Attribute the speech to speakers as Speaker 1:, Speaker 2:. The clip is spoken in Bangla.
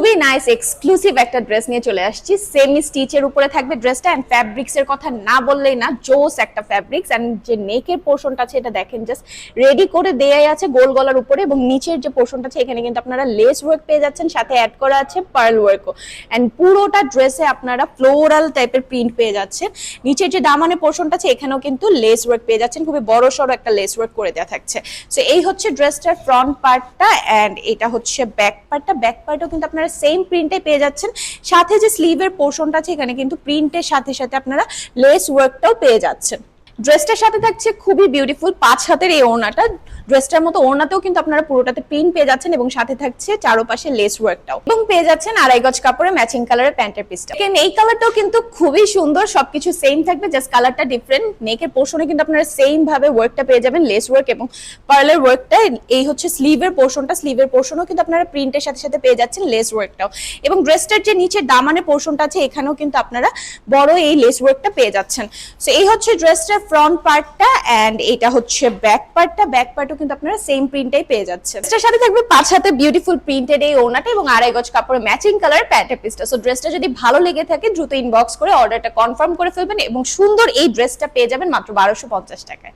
Speaker 1: খুবই নাইস এক্সক্লুসিভ একটা ড্রেস নিয়ে চলে আসছি। সেমি স্টিচের উপরে থাকবে ড্রেসটা, এন্ড ফ্যাব্রিক্স এর কথা না বললেই না, জোস একটা ফ্যাব্রিক্স। এন্ড যে নেকের পোর্শনটা আছে এটা দেখেন, জাস্ট রেডি করে দেয়াই আছে গোল গলার উপরে, এবং নিচের যে পোর্শনটা আছে এখানে কিন্তু আপনারা লেস ওয়ার্ক পেয়ে যাচ্ছেন, সাথে অ্যাড করা আছে পার্ল ওয়ার্কও। এন্ড পুরোটা ড্রেসে আপনারা ফ্লোরাল টাইপের প্রিন্ট পেয়ে যাচ্ছেন। নিচের যে দামানে পোর্শনটা আছে এখানেও কিন্তু লেস ওয়ার্ক পেয়ে যাচ্ছেন, খুবই বড় সড়ো একটা লেস ওয়ার্ক করে দেওয়া থাকছে। সো এই হচ্ছে ড্রেসটার ফ্রন্ট পার্টটা, এন্ড এটা হচ্ছে ব্যাক পার্টটা। ব্যাক পার্টও কিন্তু আপনারা সেম প্রিন্টে পেয়ে যাচ্ছেন, সাথে যে স্লিভের পোর্শনটা আছে এখানে কিন্তু প্রিন্টের সাথে সাথে আপনারা লেস ওয়ার্কটাও পেয়ে যাচ্ছেন। ড্রেসটার সাথে থাকছে খুবই বিউটিফুল 5 হাতের এই ওড়নাটা। ড্রেসটার মতো ওড়নাতেও কিন্তু আপনারা পুরোটাতে প্রিন্ট পেয়ে যাচ্ছেন, এবং সাথে থাকছে চারপাশে লেস ওয়ার্কটাও, এবং পেয়ে যাচ্ছেন 2.5 গজ কাপড়ে ম্যাচিং কালারের প্যান্টের পিসটা। এই কালারটাও কিন্তু খুবই সুন্দর, সবকিছু সেম থাকবে, জাস্ট কালারটা ডিফারেন্ট। নেকের পোর্শনে কিন্তু আপনারা সেম ভাবে ওয়ার্কটা পেয়ে যাবেন, লেস ওয়ার্ক এবং পার্লের ওয়ার্কটা। এই হচ্ছে স্লিভের পোর্শনটা, স্লিভের পোর্শনও কিন্তু আপনারা প্রিন্টের সাথে সাথে পেয়ে যাচ্ছেন লেস ওয়ার্কটাও, এবং ড্রেসটার যে নিচে দামানের পোর্শনটা আছে এখানেও কিন্তু আপনারা বড় এই লেস ওয়ার্কটা পেয়ে যাচ্ছেন। সো এই হচ্ছে ড্রেসটার ফ্রন্ট পার্টটা, এন্ড এটা হচ্ছে ব্যাক পার্টটা। ব্যাক পার্টও কিন্তু আপনারা সেম প্রিন্টটাই পেয়ে যাচ্ছেন। এটার সাথে থাকবে 5 হাতে বিউটিফুল প্রিন্টেড এই ওড়নাটা এবং 2.5 গজ কাপড়ে ম্যাচিং কালার প্যান্টের পিসটা। সো ড্রেসটা যদি ভালো লেগে থাকে দ্রুত ইনবক্স করে অর্ডারটা কনফার্ম করে ফেলবেন, এবং সুন্দর এই ড্রেসটা পেয়ে যাবেন মাত্র 1250 টাকায়।